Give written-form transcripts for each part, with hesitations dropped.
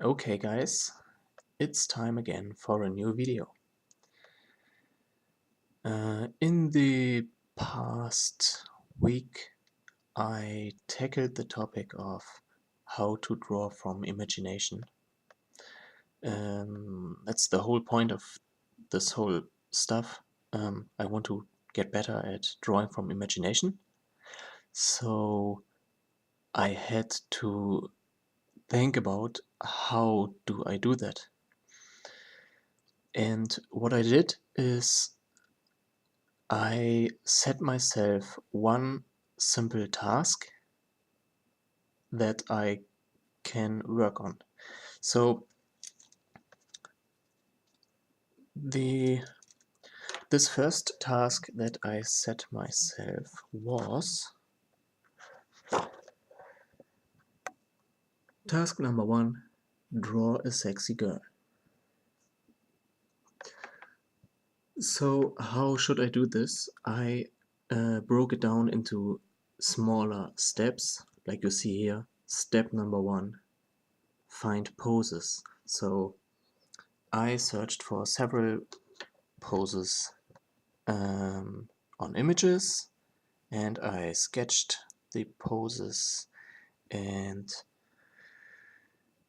Okay guys, it's time again for a new video. In the past week I tackled the topic of how to draw from imagination. That's the whole point of this whole stuff. I want to get better at drawing from imagination. So I had to think about how do I do that. And what I did is I set myself one simple task that I can work on. So this first task that I set myself was task number 1, draw a sexy girl. So how should I do this? I broke it down into smaller steps, like you see here. Step number 1, find poses. So I searched for several poses on images, and I sketched the poses, and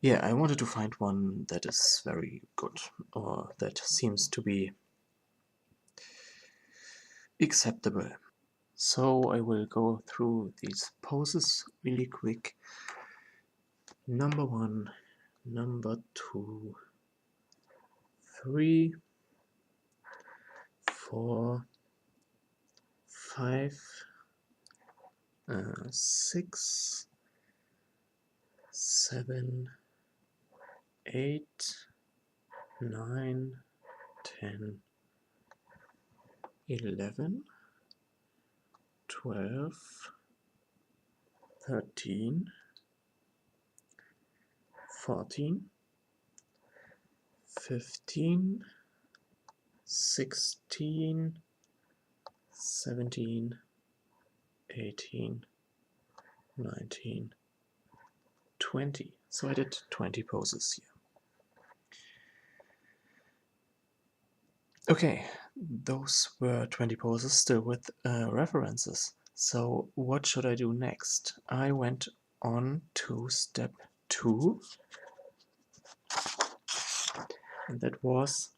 yeah, I wanted to find one that is very good or that seems to be acceptable. So I will go through these poses really quick. Number 1, number 2, 3, 4, 5, 6, 7, 8, 9, 10, 11, 12, 13, 14, 15, 16, 17, 18, 19, 20. So I did 20 poses here. Okay, those were 20 poses, still with references. So what should I do next? I went on to step 2, and that was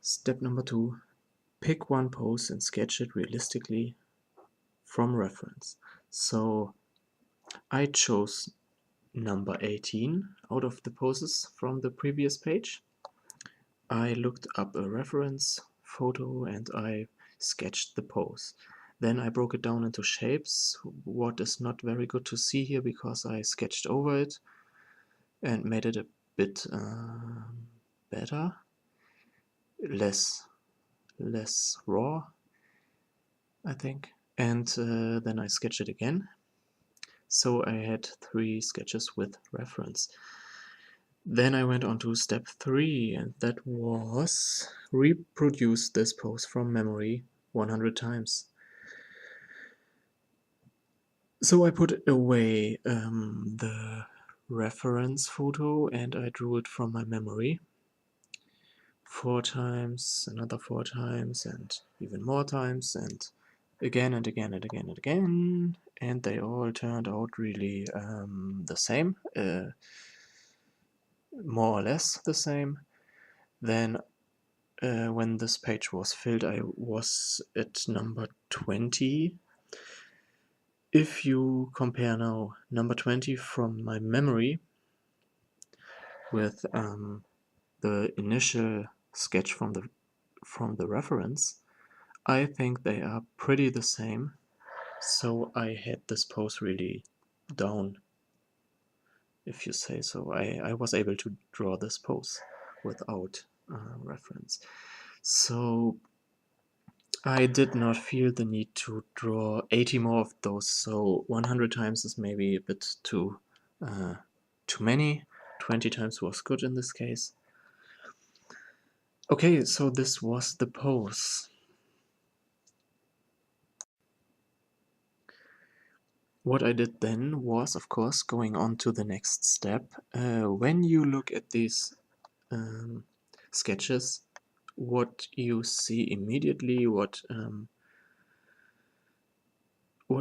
step number 2. Pick one pose and sketch it realistically from reference. So I chose number 18 out of the poses from the previous page. I looked up a reference photo and I sketched the pose. Then I broke it down into shapes, what is not very good to see here because I sketched over it and made it a bit better, less raw, I think. And then I sketched it again. So I had 3 sketches with reference. Then I went on to step 3, and that was reproduce this pose from memory 100 times. So I put away the reference photo and I drew it from my memory 4 times, another 4 times, and even more times, and again and again and again and again, and they all turned out really the same, more or less the same. Then when this page was filled, I was at number 20. If you compare now number 20 from my memory with the initial sketch from the reference, I think they are pretty the same. So I had this pose really down, if you say so. I was able to draw this pose without reference. So I did not feel the need to draw 80 more of those, so 100 times is maybe a bit too many. 20 times was good in this case. Okay, so this was the pose. what I did then was, of course, going on to the next step. When you look at these sketches, what you see immediately, what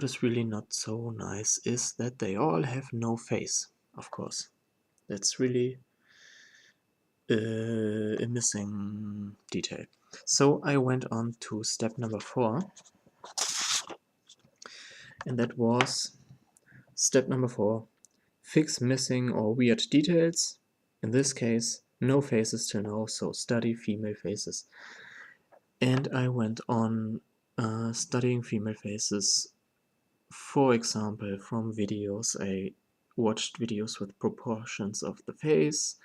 is really not so nice is that they all have no face, of course. That's really a missing detail. So I went on to step number 4, and that was step number 4. Fix missing or weird details. In this case, no faces till now, so study female faces. And I went on studying female faces, for example, from videos. I watched videos with proportions of the face,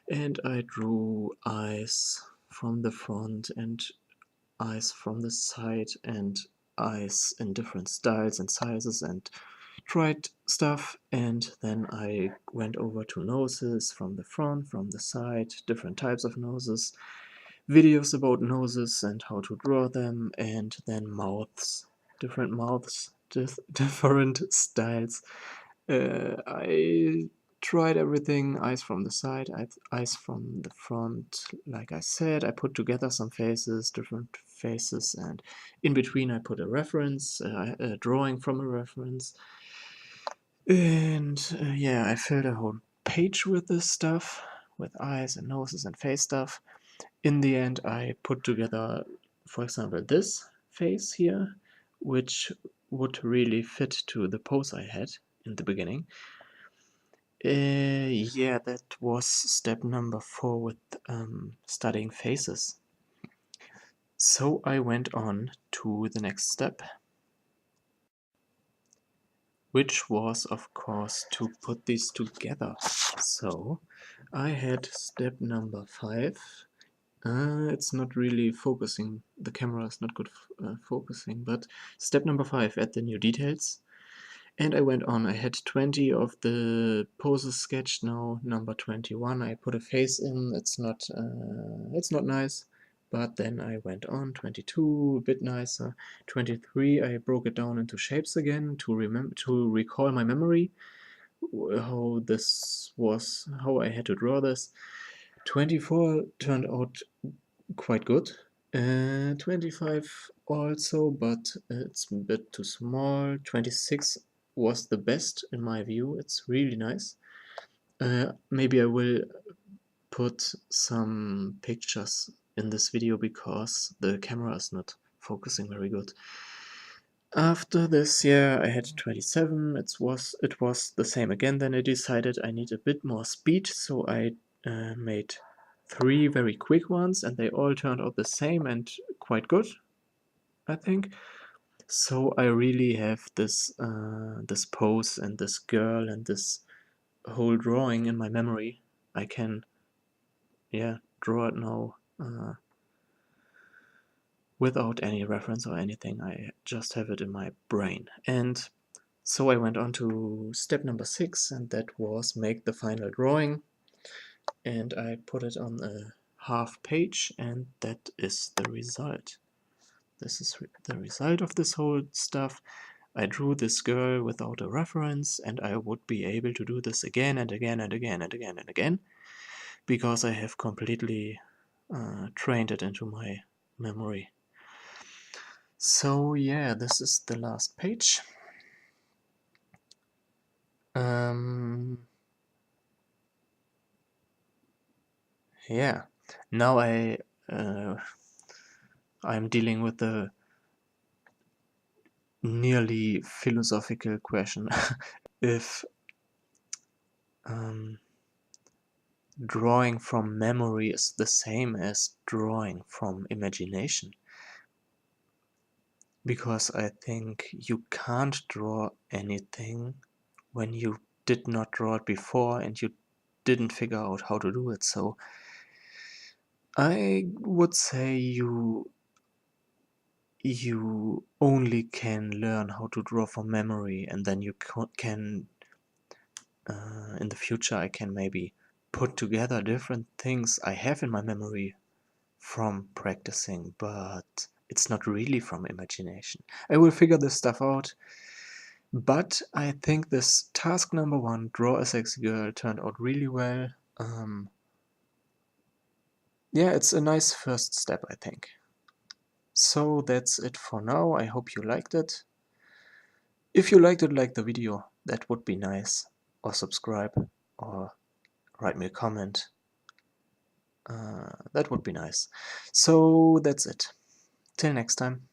and I drew eyes from the front and eyes from the side and eyes in different styles and sizes, and tried stuff. And then I went over to noses from the front, from the side, different types of noses, videos about noses and how to draw them, and then mouths, different mouths, different styles. I tried everything, eyes from the side, eyes from the front. Like I said, I put together some faces, different faces, and in between I put a reference, a drawing from a reference. And yeah, I filled a whole page with this stuff, with eyes and noses and face stuff. In the end, I put together, for example, this face here, which would really fit to the pose I had in the beginning. Yeah, that was step number 4 with studying faces. So I went on to the next step, which was, of course, to put these together. So I had step number 5. It's not really focusing, the camera is not good focusing, but step number 5, add the new details. And I went on, I had 20 of the poses sketched. Now number 21, I put a face in. It's not nice, but then I went on. 22, a bit nicer. 23, I broke it down into shapes again to recall my memory, how this was, how I had to draw this. 24 turned out quite good. 25 also, but it's a bit too small. 26 was the best in my view. It's really nice. Maybe I will put some pictures in this video because the camera is not focusing very good. After this, yeah, I had 27. It was the same again. Then I decided I need a bit more speed, so I made 3 very quick ones, and they all turned out the same and quite good, I think. So I really have this this pose and this girl and this whole drawing in my memory. I can, yeah, draw it now without any reference or anything. I just have it in my brain. And so I went on to step number 6, and that was make the final drawing. And I put it on a half page, and that is the result. This is the result of this whole stuff. I drew this girl without a reference, and I would be able to do this again and again and again and again and again, because I have completely trained it into my memory. So yeah, this is the last page. Yeah, now I'm dealing with the nearly philosophical question if drawing from memory is the same as drawing from imagination. Because I think you can't draw anything when you did not draw it before and you didn't figure out how to do it. So I would say you only can learn how to draw from memory, and then you can in the future I can maybe put together different things I have in my memory from practicing, but it's not really from imagination. I will figure this stuff out. But I think this task number 1, draw a sexy girl, turned out really well. Yeah, it's a nice first step, I think. So that's it for now. I hope you liked it. If you liked it, like the video, that would be nice. Or subscribe, or write me a comment. That would be nice. So that's it. Till next time.